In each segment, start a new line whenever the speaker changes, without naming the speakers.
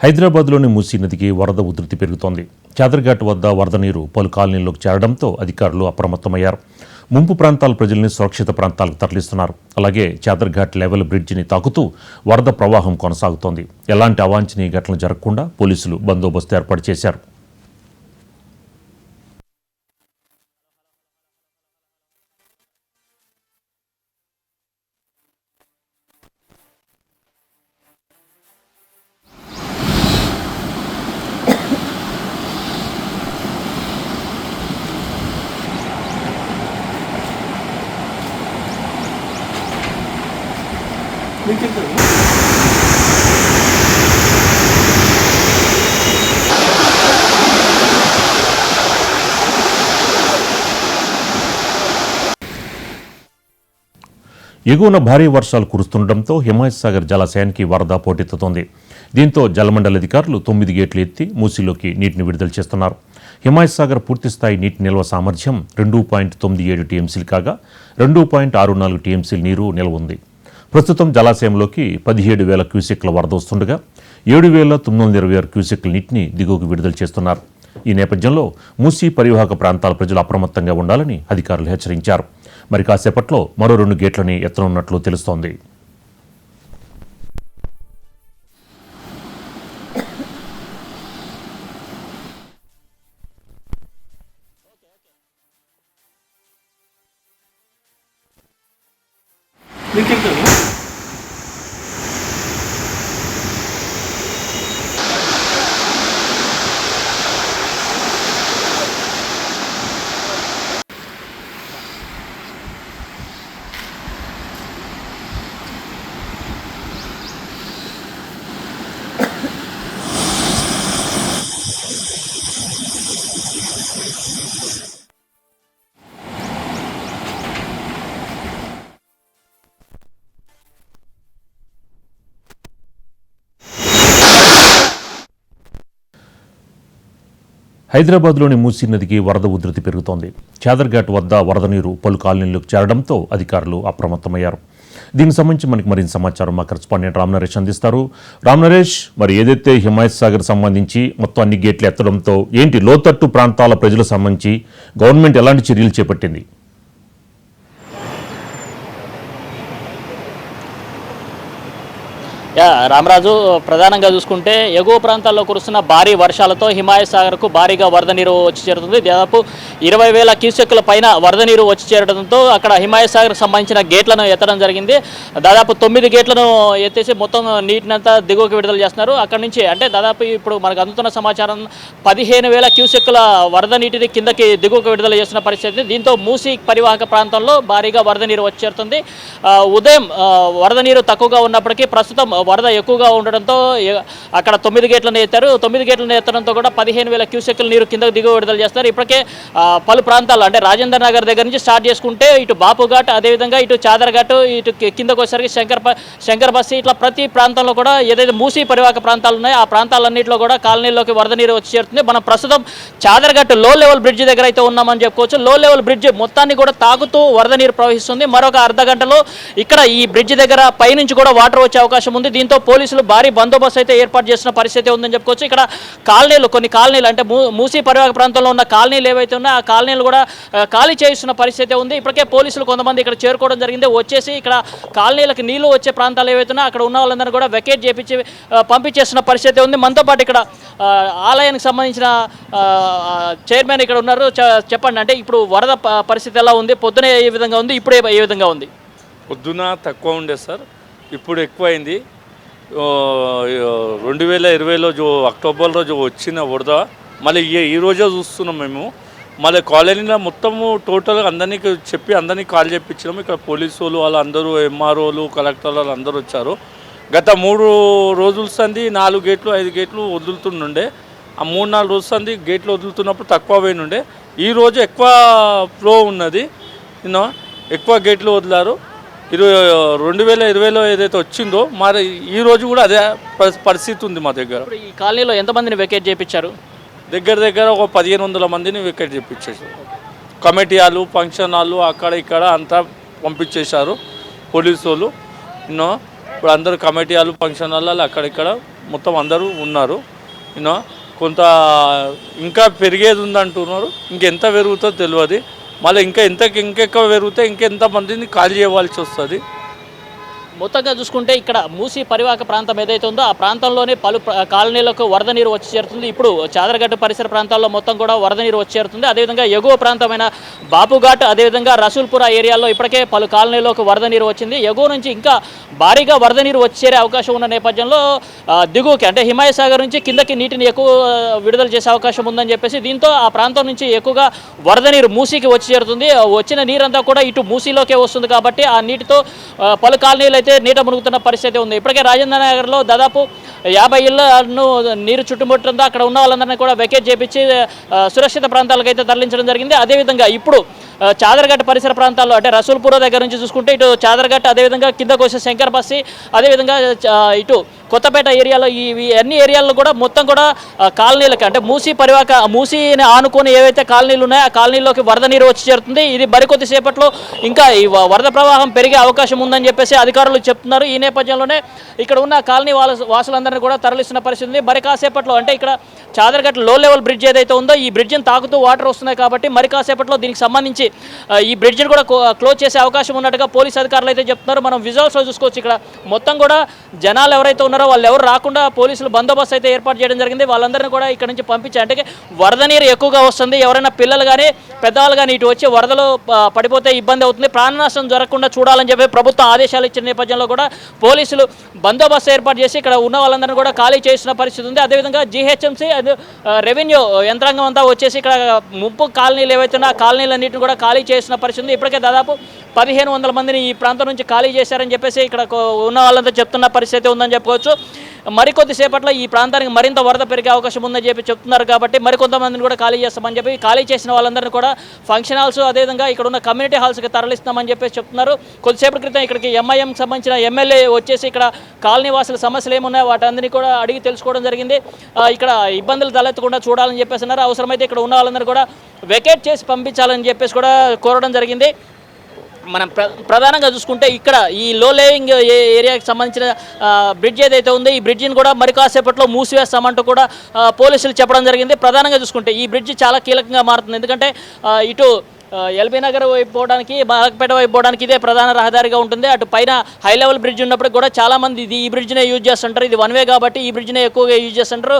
హైదరాబాద్లోని మూసీ నదికి వరద ఉధృతి పెరుగుతోంది. చాదర్ఘాట్ వద్ద వరద నీరు పలు కాలనీల్లోకి చేరడంతో అధికారులు అప్రమత్తమయ్యారు. ముంపు ప్రాంతాల ప్రజల్ని సురక్షిత ప్రాంతాలకు తరలిస్తున్నారు. అలాగే చాదర్ఘాట్ లెవెల్ బ్రిడ్జిని తాకుతూ వరద ప్రవాహం కొనసాగుతోంది. ఎలాంటి అవాంఛనీయ ఘటనలు జరగకుండా పోలీసులు బందోబస్తు ఏర్పాటు చేశారు. ఎగువన భారీ వర్షాలు కురుస్తుండటంతో హిమాయత్ సాగర్ జలాశయానికి వరద పోటెత్తుతోంది. దీంతో జలమండలి అధికారులు 9 గేట్లు ఎత్తి మూసీలోకి నీటిని విడుదల చేస్తున్నారు. హిమాయత్ సాగర్ పూర్తిస్థాయి నీటి నిల్వ సామర్థ్యం 2.97 టీఎంసీలు కాగా 2.64 టీఎంసీల నీరు నిల్వ ఉంది. ప్రస్తుతం జలాశయంలోకి 17,000 క్యూసెక్ల వరద వస్తుండగా 7,926 క్యూసెక్ల నీటిని దిగువకు విడుదల చేస్తున్నారు. ఈ నేపథ్యంలో మూసీ పరివాహక ప్రాంతాల ప్రజలు అప్రమత్తంగా ఉండాలని అధికారులు హెచ్చరించారు. మరి కాసేపట్లో మరో 2 గేట్లని ఎత్తనున్నట్లు తెలుస్తోంది. హైదరాబాద్లోని మూసీ నదికి వరద ఉధృతి పెరుగుతోంది. చాదర్ఘాట్ వద్ద వరద నీరు పలు కాలనీల్లోకి చేరడంతో అధికారులు అప్రమత్తమయ్యారు. దీనికి సంబంధించి మనకి మరింత సమాచారం మా కరెస్పాండెంట్ రామనరేష్ అందిస్తారు. రామనరేష్, మరి ఏదైతే హిమాయత్ సాగర్ సంబంధించి మొత్తం అన్ని గేట్లు ఎత్తడంతో ఏంటి లోతట్టు ప్రాంతాల ప్రజలకు సంబంధించి గవర్నమెంట్ ఎలాంటి చర్యలు చేపట్టింది?
రామరాజు, ప్రధానంగా చూసుకుంటే ఎగువ ప్రాంతాల్లో కురుస్తున్న భారీ వర్షాలతో హిమాయత్ సాగర్కు భారీగా వరద నీరు వచ్చి చేరుతుంది. దాదాపు 20,000 క్యూసెక్కుల పైన వరద నీరు వచ్చి చేరడంతో అక్కడ హిమాయత్ సాగర్కు సంబంధించిన గేట్లను ఎత్తడం జరిగింది. దాదాపు 9 గేట్లను ఎత్తేసి మొత్తం నీటినంతా దిగువకు విడుదల చేస్తున్నారు. అక్కడి నుంచి అంటే దాదాపు ఇప్పుడు మనకు అందుతున్న సమాచారం 15,000 క్యూసెక్కుల వరద నీటిని కిందకి దిగువకు విడుదల చేస్తున్న పరిస్థితి. దీంతో మూసీ పరివాహక ప్రాంతంలో భారీగా వరద నీరు వచ్చి చేరుతుంది. ఉదయం వరద నీరు తక్కువగా ఉన్నప్పటికీ ప్రస్తుతం వరద ఎక్కువగా ఉండడంతో అక్కడ 9 గేట్లను ఎత్తారు. 9 గేట్లను ఎత్తడంతో కూడా 15,000 క్యూసెక్కుల నీరు కిందకు దిగువ విడుదల చేస్తారు. ఇప్పటికే పలు ప్రాంతాలు అంటే రాజేంద్ర నగర్ దగ్గర నుంచి స్టార్ట్ చేసుకుంటే ఇటు బాపుఘాట్, అదేవిధంగా ఇటు చాదర్ఘాట్, ఇటు కిందకు వచ్చేసరికి శంకర్ బస్సి, ఇట్లా ప్రతి ప్రాంతంలో కూడా ఏదైతే మూసీ పరివాహక ప్రాంతాలు ఉన్నాయో ఆ ప్రాంతాలన్నింటిలో కూడా కాలనీలోకి వరద నీరు వచ్చి చేరుతుంది. మనం ప్రస్తుతం చాదర్ఘాట్ లో లెవెల్ బ్రిడ్జ్ దగ్గర అయితే ఉన్నామని చెప్పుకోవచ్చు. లో లెవెల్ బ్రిడ్జ్ మొత్తాన్ని కూడా తాకుతూ వరద నీరు ప్రవహిస్తుంది. మరొక అర్ధ గంటలో ఇక్కడ ఈ బ్రిడ్జ్ దగ్గర పైనుంచి కూడా వాటర్ వచ్చే అవకాశం ఉంది. దీంతో పోలీసులు భారీ బందోబస్తు అయితే ఏర్పాటు చేసిన పరిస్థితి ఉందని చెప్పుకోవచ్చు. ఇక్కడ కొన్ని కాలనీలు అంటే మూసీ పరివాహక ప్రాంతంలో ఉన్న కాలనీలు ఏవైతే ఉన్నాయో ఆ కాలనీలు కూడా ఖాళీ చేస్తున్న పరిస్థితి ఉంది. ఇప్పటికే పోలీసులు కొంతమంది ఇక్కడ చేరుకోవడం జరిగింది. వచ్చేసి ఇక్కడ కాలనీలకు నీళ్లు వచ్చే ప్రాంతాలు ఏవైతే ఉన్నాయో అక్కడ ఉన్న వాళ్ళందరూ కూడా వెకేట్ చేపించి పంపించేస్తున్న పరిస్థితి ఉంది. మనతో పాటు ఇక్కడ ఆలయానికి సంబంధించిన చైర్మన్ ఇక్కడ ఉన్నారు. చెప్పండి, అంటే ఇప్పుడు వరద పరిస్థితి ఎలా ఉంది? పొద్దున ఏ విధంగా ఉంది, ఇప్పుడు ఏ విధంగా ఉంది?
పొద్దున తక్కువ ఉండే సార్, ఇప్పుడు ఎక్కువైంది. 2020లో అక్టోబర్ రోజు వచ్చిన వరద మళ్ళీ ఈ రోజే చూస్తున్నాం మేము. మళ్ళీ కాలనీలో మొత్తము టోటల్గా అందరినీ కాల్ చేయించినాము. ఇక్కడ పోలీసు వాళ్ళు వాళ్ళందరూ, ఎంఆర్ఓలు, కలెక్టర్ వాళ్ళు అందరూ వచ్చారు. గత 3 రోజుల సంది 4 గేట్లు 5 గేట్లు వదులుతుండే. ఆ 3-4 రోజుల సంది గేట్లు వదులుతున్నప్పుడు తక్కువ పోయినుండే. ఈరోజు ఎక్కువ ఫ్లో ఉన్నది, ఎక్కువ గేట్లు వదిలారు. 2020లో ఏదైతే వచ్చిందో మరి ఈ రోజు కూడా అదే పరిస్థితి ఉంది మా దగ్గర.
ఈ కాలనీలో ఎంతమందిని వెకేట్ చేయించారు?
దగ్గర ఒక 1,500 మందిని వెకేట్ చేయించేసారు. కమిటీ హాలు, ఫంక్షన్ హాలు అక్కడ ఇక్కడ అంతా పంపించేశారు పోలీసు వాళ్ళు. ఇప్పుడు అందరూ కమిటీ హాలు, ఫంక్షన్ హాలు అక్కడిక్కడ మొత్తం అందరూ ఉన్నారు. యూనో కొంత ఇంకా పెరిగేది ఉందంటున్నారు. ఇంకెంత పెరుగుతుందో తెలియదు. మళ్ళీ ఇంకెక్కువ పెరిగితే ఇంకెంతమందిని ఖాళీ చేయవలసి వస్తుంది.
మొత్తంగా చూసుకుంటే ఇక్కడ మూసీ పరివాహక ప్రాంతం ఏదైతే ఉందో ఆ ప్రాంతంలోనే పలు కాలనీలకు వరద నీరు వచ్చి చేరుతుంది. ఇప్పుడు చాదరగట్టు పరిసర ప్రాంతాల్లో మొత్తం కూడా వరద నీరు వచ్చి చేరుతుంది. అదేవిధంగా ఎగువ ప్రాంతమైన బాపుఘాట్ అదేవిధంగా రసూల్పుర ఏరియాలో ఇప్పటికే పలు కాలనీలకు వరద నీరు వచ్చింది. ఎగువ నుంచి ఇంకా భారీగా వరద నీరు వచ్చి చేరే అవకాశం ఉన్న నేపథ్యంలో దిగువకి అంటే హిమాయత్ సాగర్ నుంచి కిందకి నీటిని ఎక్కువ విడుదల చేసే అవకాశం ఉందని చెప్పేసి దీంతో ఆ ప్రాంతం నుంచి ఎక్కువగా వరద నీరు మూసీకి వచ్చి చేరుతుంది. వచ్చిన నీరంతా కూడా ఇటు మూసీలోకే వస్తుంది కాబట్టి ఆ నీటితో పలు కాలనీలు అయితే నీట మునుగుతున్న పరిస్థితి ఉంది. ఇప్పటికే రాజేంద్ర నగర్లో దాదాపు 50 ఇళ్లను నీరు చుట్టుముట్టడంతో అక్కడ ఉన్న వాళ్ళందరినీ కూడా వెకేట్ చేపించి సురక్షిత ప్రాంతాలకు అయితే తరలించడం జరిగింది. అదేవిధంగా ఇప్పుడు చాదరగట్ట పరిసర ప్రాంతాల్లో అంటే రసూల్పుర దగ్గర నుంచి చూసుకుంటే ఇటు చాదరగట్ట అదేవిధంగా కిందకు వచ్చే శంకర్ బస్సి అదేవిధంగా ఇటు కొత్తపేట ఏరియాలో ఈ అన్ని ఏరియాల్లో కూడా మొత్తం కూడా కాలనీలకి అంటే మూసీని ఆనుకొని ఏవైతే కాలనీలు ఉన్నాయో ఆ కాలనీలోకి వరద నీరు వచ్చి చేరుతుంది. ఇది మరికొద్ది సేపట్లో ఇంకా ఈ వరద ప్రవాహం పెరిగే అవకాశం ఉందని చెప్పేసి అధికారులు చెప్తున్నారు. ఈ నేపథ్యంలోనే ఇక్కడ ఉన్న కాలనీ వాసులందరినీ కూడా తరలిస్తున్న పరిస్థితి ఉంది. మరి కాసేపట్లో అంటే ఇక్కడ చాదరగట్ట లో లెవెల్ బ్రిడ్జ్ ఏదైతే ఉందో ఈ బ్రిడ్జిని తాకుతూ వాటర్ వస్తున్నాయి కాబట్టి మరి కాసేపట్లో దీనికి సంబంధించి ఈ బ్రిడ్జిని కూడా క్లోజ్ చేసే అవకాశం ఉన్నట్టుగా పోలీస్ అధికారులు అయితే చెప్తున్నారు. మనం విజువల్స్లో చూసుకోవచ్చు. ఇక్కడ మొత్తం కూడా జనాలు ఎవరైతే ఉన్నారో వాళ్ళు ఎవరు రాకుండా పోలీసులు బందోబస్తు అయితే ఏర్పాటు చేయడం జరిగింది. వాళ్ళందరినీ కూడా ఇక్కడ నుంచి పంపించారు. అంటే వరద నీరు ఎక్కువగా వస్తుంది. ఎవరైనా పిల్లలు కానీ పెద్దవాళ్ళు కానీ ఇటు వచ్చి వరదలో పడిపోతే ఇబ్బంది అవుతుంది. ప్రాణ నష్టం జరగకుండా చూడాలని చెప్పి ప్రభుత్వం ఆదేశాలు ఇచ్చిన నేపథ్యంలో కూడా పోలీసులు బందోబస్తు ఏర్పాటు చేసి ఇక్కడ ఉన్న వాళ్ళందరినీ కూడా ఖాళీ చేసిన పరిస్థితి ఉంది. అదేవిధంగా జీహెచ్ఎంసీ రెవెన్యూ యంత్రాంగం అంతా వచ్చేసి ఇక్కడ ముంపు కాలనీలు ఏవైతే ఆ కాలనీలన్నింటిని కూడా ఖాళీ చేసిన పరిస్థితి ఉంది. ఇప్పటికే దాదాపు 1500 మందిని ఈ ప్రాంతం నుంచి ఖాళీ చేశారని చెప్పేసి ఇక్కడ ఉన్న వాళ్ళంతా చెప్తున్న పరిస్థితి ఉందని చెప్పుకోవచ్చు. మరికొద్ది సేపట్లో ఈ ప్రాంతానికి మరింత వరద పెరిగే అవకాశం ఉందని చెప్పి చెప్తున్నారు కాబట్టి మరికొంతమందిని కూడా ఖాళీ చేస్తామని చెప్పి ఖాళీ చేసిన వాళ్ళందరినీ కూడా ఫంక్షన్ హాల్స్ అదేవిధంగా ఇక్కడ ఉన్న కమ్యూనిటీ హాల్స్కి తరలిస్తామని చెప్పేసి చెప్తున్నారు. కొద్దిసేపటి క్రితం ఇక్కడికి ఎంఐఎంకి సంబంధించిన ఎమ్మెల్యే వచ్చేసి ఇక్కడ కాలనీ వాసుల సమస్యలు ఏమున్నాయో వాటందరినీ కూడా అడిగి తెలుసుకోవడం జరిగింది. ఇక్కడ ఇబ్బందులు తలెత్తకుండా చూడాలని చెప్పేసి అన్నారు. అవసరమైతే ఇక్కడ ఉన్న వాళ్ళందరూ కూడా వెకేట్ చేసి పంపించాలని చెప్పేసి కూడా కోరడం జరిగింది. మనం ప్రధానంగా చూసుకుంటే ఇక్కడ ఈ లో లేయింగ్ ఏరియాకి సంబంధించిన బ్రిడ్జ్ ఏదైతే ఉందో ఈ బ్రిడ్జిని కూడా మరి కాసేపట్లో మూసివేస్తామంటూ కూడా పోలీసులు చెప్పడం జరిగింది. ప్రధానంగా చూసుకుంటే ఈ బ్రిడ్జ్ చాలా కీలకంగా మారుతుంది. ఎందుకంటే ఇటు ఎల్బీ నగర్ వైపు పోవడానికి బాలకపేట వైపు పోవడానికి ఇదే ప్రధాన రహదారిగా ఉంటుంది. అటు పైన హై లెవెల్ బ్రిడ్జ్ ఉన్నప్పుడు కూడా చాలామంది ఈ బ్రిడ్జ్నే యూజ్ చేస్తుంటారు. ఇది 1 వే కాబట్టి ఈ బ్రిడ్జ్నే ఎక్కువగా యూజ్ చేస్తుంటారు.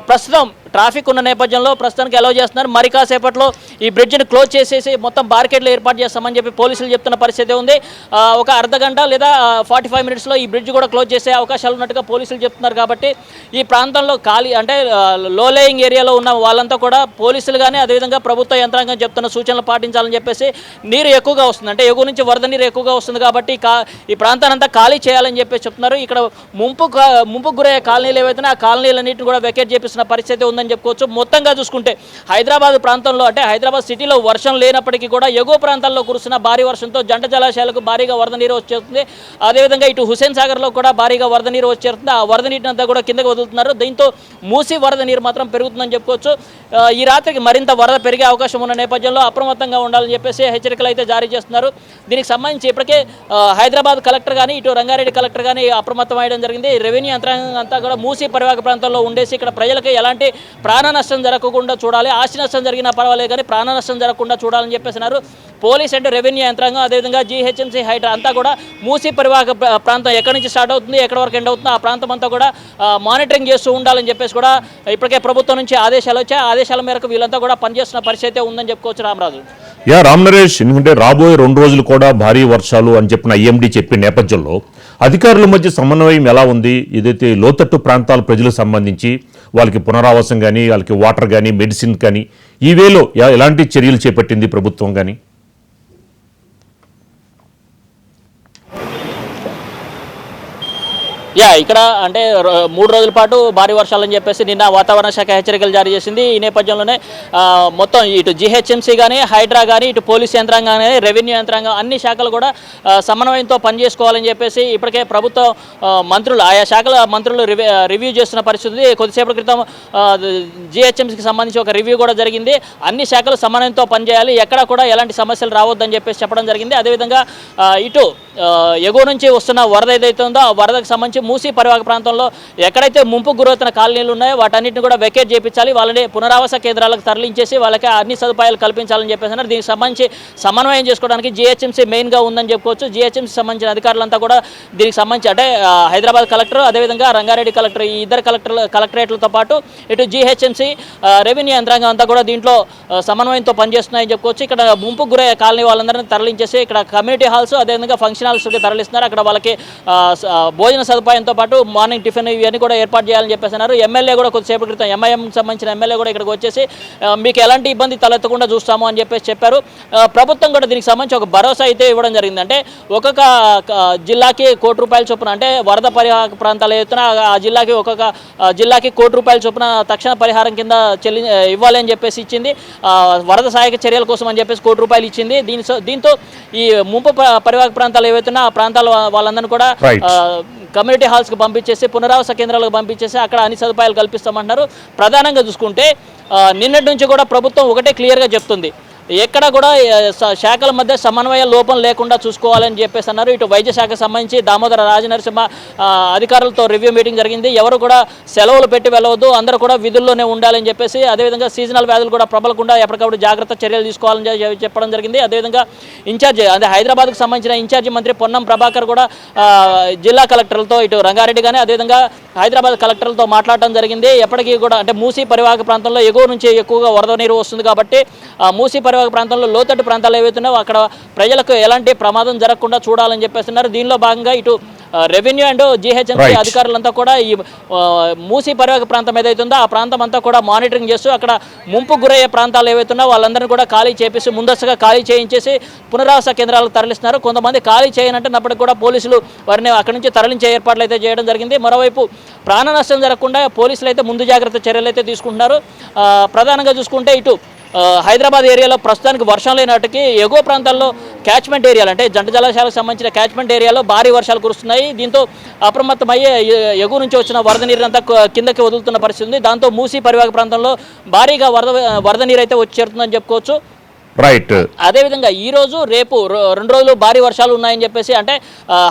ప్రస్తుతం ట్రాఫిక్ ఉన్న నేపథ్యంలో ప్రస్తుతానికి అలౌ చేస్తున్నారు. మరి కాసేపట్లో ఈ బ్రిడ్జ్ని క్లోజ్ చేసేసి మొత్తం బార్కెట్లు ఏర్పాటు చేస్తామని చెప్పి పోలీసులు చెప్తున్న పరిస్థితి ఉంది. ఒక అర్ధగంట లేదా 45 మినిట్స్లో ఈ బ్రిడ్జ్ కూడా క్లోజ్ చేసే అవకాశాలు ఉన్నట్టుగా పోలీసులు చెప్తున్నారు. కాబట్టి ఈ ప్రాంతంలో ఖాళీ అంటే లో లేయింగ్ ఏరియాలో ఉన్న వాళ్ళంతా కూడా పోలీసులు కానీ అదేవిధంగా ప్రభుత్వ యంత్రాంగం చెప్తున్న సూచనలు పాటించాలని చెప్పేసి నీరు ఎక్కువగా వస్తుంది అంటే ఎగువ నుంచి వరద నీరు ఎక్కువగా వస్తుంది కాబట్టి ఈ ప్రాంతాన్ని అంతా ఖాళీ చేయాలని చెప్పేసి చెప్తున్నారు. ఇక్కడ ముంపుకు గురయ్యే కాలనీలు ఏవైతే ఆ కాలనీలన్నింటిని కూడా వెకేట్ చేపిస్తున్న పరిస్థితి ఉందని చెప్పుకోవచ్చు. మొత్తంగా చూసుకుంటే హైదరాబాద్ ప్రాంతంలో అంటే హైదరాబాద్ సిటీలో వర్షం లేనప్పటికీ కూడా ఎగువ ప్రాంతాల్లో కురుస్తున్న భారీ వర్షంతో జంట జలాశయాలకు భారీగా వరద నీరు వచ్చేస్తుంది. అదేవిధంగా ఇటు హుస్సేన్ సాగర్లో కూడా భారీగా వరద నీరు వచ్చేస్తుంది. ఆ వరద నీటిని అంతా కూడా కిందకు వదులుతున్నారు. దీంతో మూసి వరద నీరు మాత్రం పెరుగుతుందని చెప్పుకోవచ్చు. ఈ రాత్రికి మరింత వరద పెరిగే అవకాశం ఉన్న నేపథ్యంలో అప్రమత్తంగా ఉండాలని చెప్పేసి హెచ్చరికలు అయితే జారీ చేస్తున్నారు. దీనికి సంబంధించి ఇప్పటికే హైదరాబాద్ కలెక్టర్ కానీ ఇటు రంగారెడ్డి కలెక్టర్ కానీ అప్రమత్తం అయ్యడం జరిగింది. రెవెన్యూ యంత్రాంగం అంతా కూడా మూసి పరివాహక ప్రాంతంలో ఉండేసి ఇక్కడ ప్రజలకు ఎలాంటి ప్రాణ నష్టం జరగకుండా చూడాలి, ఆస్తి నష్టం జరిగినా పర్వాలేదు కానీ ప్రాణ నష్టం జరగకుండా చూడాలని చెప్పేసినారు. పోలీస్ అండ్ రెవెన్యూ యంత్రాంగం అదేవిధంగా జీహెచ్ఎంసీ హైడ్రా అంతా కూడా మూసి పరివాహక ప్రాంతం ఎక్కడి నుంచి స్టార్ట్ అవుతుంది ఎక్కడి వరకు ఎండ్ అవుతుందో ఆ ప్రాంతం అంతా కూడా మానిటరింగ్ చేస్తూ ఉండాలని చెప్పేసి కూడా ఇప్పటికే ప్రభుత్వం నుంచి ఆదేశాలు వచ్చాయి. ఆదేశాల మేరకు వీళ్ళంతా కూడా పనిచేస్తున్న పరిస్థితి ఉందని చెప్పుకోవచ్చు. రామరాజు
రామ్ నరేష్, ఎందుకంటే రాబోయే 2 రోజులు కూడా భారీ వర్షాలు అని చెప్పిన ఐఎండీ చెప్పిన నేపథ్యంలో అధికారుల మధ్య సమన్వయం ఎలా ఉంది? ఏదైతే లోతట్టు ప్రాంతాల ప్రజలకు సంబంధించి వాళ్ళకి పునరావాసం కానీ వాళ్ళకి వాటర్ కానీ మెడిసిన్ కానీ ఈ వేలో ఎలాంటి చర్యలు చేపట్టింది ప్రభుత్వం కానీ?
ఇక్కడ అంటే 3 రోజుల పాటు భారీ వర్షాలని చెప్పేసి నిన్న వాతావరణ శాఖ హెచ్చరికలు జారీ చేసింది. ఈ నేపథ్యంలోనే మొత్తం ఇటు జీహెచ్ఎంసీ కానీ హైడ్రా కానీ ఇటు పోలీస్ యంత్రాంగం కానీ రెవెన్యూ యంత్రాంగం అన్ని శాఖలు కూడా సమన్వయంతో పనిచేసుకోవాలని చెప్పేసి ఇప్పటికే ప్రభుత్వ మంత్రులు ఆయా శాఖల మంత్రులు రివ్యూ చేస్తున్న పరిస్థితి. కొద్దిసేపటి క్రితం జీహెచ్ఎంసీకి సంబంధించి ఒక రివ్యూ కూడా జరిగింది. అన్ని శాఖలు సమన్వయంతో పనిచేయాలి, ఎక్కడ కూడా ఎలాంటి సమస్యలు రావద్దని చెప్పేసి చెప్పడం జరిగింది. అదేవిధంగా ఇటు ఎగువ నుంచి వస్తున్న వరద ఏదైతే ఉందో ఆ వరదకు సంబంధించి మూసీ పరివాహక ప్రాంతంలో ఎక్కడైతే ముంపు గురవుతున్న కాలనీలు ఉన్నాయో వాటన్నిటిని కూడా వెకేట్ చేయించాలి, వాళ్ళని పునరావాస కేంద్రాలకు తరలించేసి వాళ్ళకి అన్ని సదుపాయాలు కల్పించాలని చెప్పేసి దీనికి సంబంధించి సమన్వయం చేసుకోవడానికి జీహెచ్ఎంసీ మెయిన్గా ఉందని చెప్పుకోవచ్చు. జీహెచ్ఎంసీ సంబంధించిన అధికారులంతా కూడా దీనికి సంబంధించి అంటే హైదరాబాద్ కలెక్టర్, అదేవిధంగా రంగారెడ్డి కలెక్టర్, ఈ ఇద్దరు కలెక్టరేట్లతో పాటు ఇటు జీహెచ్ఎంసీ రెవెన్యూ యంత్రాంగం అంతా కూడా దీంట్లో సమన్వయంతో పనిచేస్తున్నాయని చెప్పుకోవచ్చు. ఇక్కడ ముంపు గురయ్యే కాలనీ వాళ్ళందరినీ తరలించేసి ఇక్కడ కమ్యూనిటీ హాల్స్, అదేవిధంగా ఫంక్షన్ హాల్స్కి తరలిస్తున్నారు. అక్కడ వాళ్ళకి భోజన సదుపాయంతో పాటు మార్నింగ్ టిఫిన్ ఇవన్నీ కూడా ఏర్పాటు చేయాలని చెప్పేస్తున్నారు. ఎమ్మెల్యే కూడా కొద్దిసేపు క్రితం ఎంఐఎం సంబంధించిన ఎమ్మెల్యే కూడా ఇక్కడికి వచ్చేసి మీకు ఎలాంటి ఇబ్బంది తలెత్తకుండా చూస్తాము అని చెప్పేసి చెప్పారు. ప్రభుత్వం కూడా దీనికి సంబంధించి ఒక భరోసా అయితే ఇవ్వడం జరిగింది. అంటే ఒక్కొక్క జిల్లాకి ₹1,00,00,000 చొప్పున, అంటే వరద పరివాహక ప్రాంతాలు ఏదైతున్నా ఆ జిల్లాకి ఒక్కొక్క జిల్లాకి ₹1,00,00,000 చొప్పున తక్షణ పరిహారం కింద ఇవ్వాలి అని చెప్పేసి ఇచ్చింది. వరద సహాయక చర్యల కోసం అని చెప్పేసి ₹1,00,00,000 ఇచ్చింది. దీంతో ఈ ముంపు పరివాహక ప్రాంతాలు ఏవైతున్నా ఆ ప్రాంతాల వాళ్ళందరినీ కూడా కమ్యూనిటీ హాల్స్కి పంపించేసి పునరావాస కేంద్రాలకు పంపించేసి అక్కడ అన్ని సదుపాయాలు కల్పిస్తామంటున్నారు. ప్రధానంగా చూసుకుంటే నిన్నటి నుంచి కూడా ప్రభుత్వం ఒకటే క్లియర్గా చెప్తుంది, ఎక్కడ కూడా శాఖల మధ్య సమన్వయ లోపం లేకుండా చూసుకోవాలని చెప్పేసి అన్నారు. ఇటు వైద్య శాఖకు సంబంధించి దామోదర రాజనరసింహ అధికారులతో రివ్యూ మీటింగ్ జరిగింది. ఎవరు కూడా సెలవులు పెట్టి వెళ్ళవద్దు, అందరూ కూడా విధుల్లోనే ఉండాలని చెప్పేసి, అదేవిధంగా సీజనల్ వ్యాధులు కూడా ప్రబలకుండా ఎప్పటికప్పుడు జాగ్రత్త చర్యలు తీసుకోవాలని చెప్పడం జరిగింది. అదేవిధంగా ఇన్ఛార్జి అంటే హైదరాబాద్కు సంబంధించిన ఇన్ఛార్జి మంత్రి పొన్నం ప్రభాకర్ కూడా జిల్లా కలెక్టర్లతో ఇటు రంగారెడ్డి కానీ అదేవిధంగా హైదరాబాద్ కలెక్టర్లతో మాట్లాడడం జరిగింది. ఎప్పటికీ కూడా అంటే మూసీ పరివాహక ప్రాంతంలో ఎగువ నుంచి ఎక్కువగా వరద నీరు వస్తుంది కాబట్టి మూసీ పరివాహక ప్రాంతంలో లోతట్టు ప్రాంతాలు ఏవైతున్నాయో అక్కడ ప్రజలకు ఎలాంటి ప్రమాదం జరగకుండా చూడాలని చెప్పేస్తున్నారు. దీనిలో భాగంగా ఇటు రెవెన్యూ అండ్ జీహెచ్ఎంసీ అధికారులంతా కూడా ఈ మూసీ పరివాహక ప్రాంతం ఏదైతుందో ఆ ప్రాంతం అంతా కూడా మానిటరింగ్ చేస్తూ అక్కడ ముంపు గురయ్యే ప్రాంతాలు ఏవైతున్నా వాళ్ళందరినీ కూడా ఖాళీ చేపిస్తూ ముందస్తుగా ఖాళీ చేయించేసి పునరావాస కేంద్రాలకు తరలిస్తున్నారు. కొంతమంది ఖాళీ చేయనంటున్నప్పటికీ కూడా పోలీసులు వారిని అక్కడి నుంచి తరలించే ఏర్పాట్లు అయితే చేయడం జరిగింది. మరోవైపు ప్రాణ నష్టం జరగకుండా పోలీసులు అయితే ముందు జాగ్రత్త చర్యలు అయితే తీసుకుంటున్నారు. ప్రధానంగా చూసుకుంటే ఇటు హైదరాబాద్ ఏరియాలో ప్రస్తుతానికి వర్షం లేనట్టుకి ఎగువ ప్రాంతాల్లో క్యాచ్మెంట్ ఏరియాలు అంటే జంట జలాశయాలకు సంబంధించిన క్యాచ్మెంట్ ఏరియాలో భారీ వర్షాలు కురుస్తున్నాయి. దీంతో అప్రమత్తమయ్యే ఎగువ నుంచి వచ్చిన వరద నీరంతా కిందకి వదులుతున్న పరిస్థితి ఉంది. దాంతో మూసీ పరివాహక ప్రాంతంలో భారీగా వరద నీరు అయితే వచ్చి చేరుతుందని చెప్పుకోవచ్చు.
రైట్.
అదేవిధంగా ఈరోజు రేపు 2 రోజులు భారీ వర్షాలు ఉన్నాయని చెప్పేసి అంటే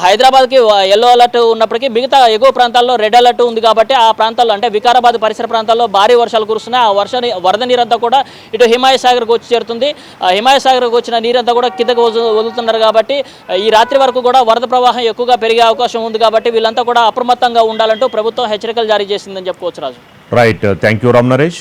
హైదరాబాద్కి ఎల్లో అలర్ట్ ఉన్నప్పటికీ మిగతా ఎగువ ప్రాంతాల్లో రెడ్ అలర్ట్ ఉంది కాబట్టి ఆ ప్రాంతాల్లో అంటే వికారాబాద్ పరిసర ప్రాంతాల్లో భారీ వర్షాలు కురుస్తున్నాయి. ఆ వరద నీరంతా కూడా ఇటు హిమాయత్ సాగర్కి వచ్చి చేరుతుంది. హిమాయత్ సాగర్కి వచ్చిన నీరంతా కూడా కిందకు వదులుతున్నారు కాబట్టి ఈ రాత్రి వరకు కూడా వరద ప్రవాహం ఎక్కువగా పెరిగే అవకాశం ఉంది కాబట్టి వీళ్ళంతా కూడా అప్రమత్తంగా ఉండాలంటూ ప్రభుత్వం హెచ్చరికలు జారీ చేసిందని చెప్పుకోవచ్చు. Raju.
Right. Thank you Ram Naresh.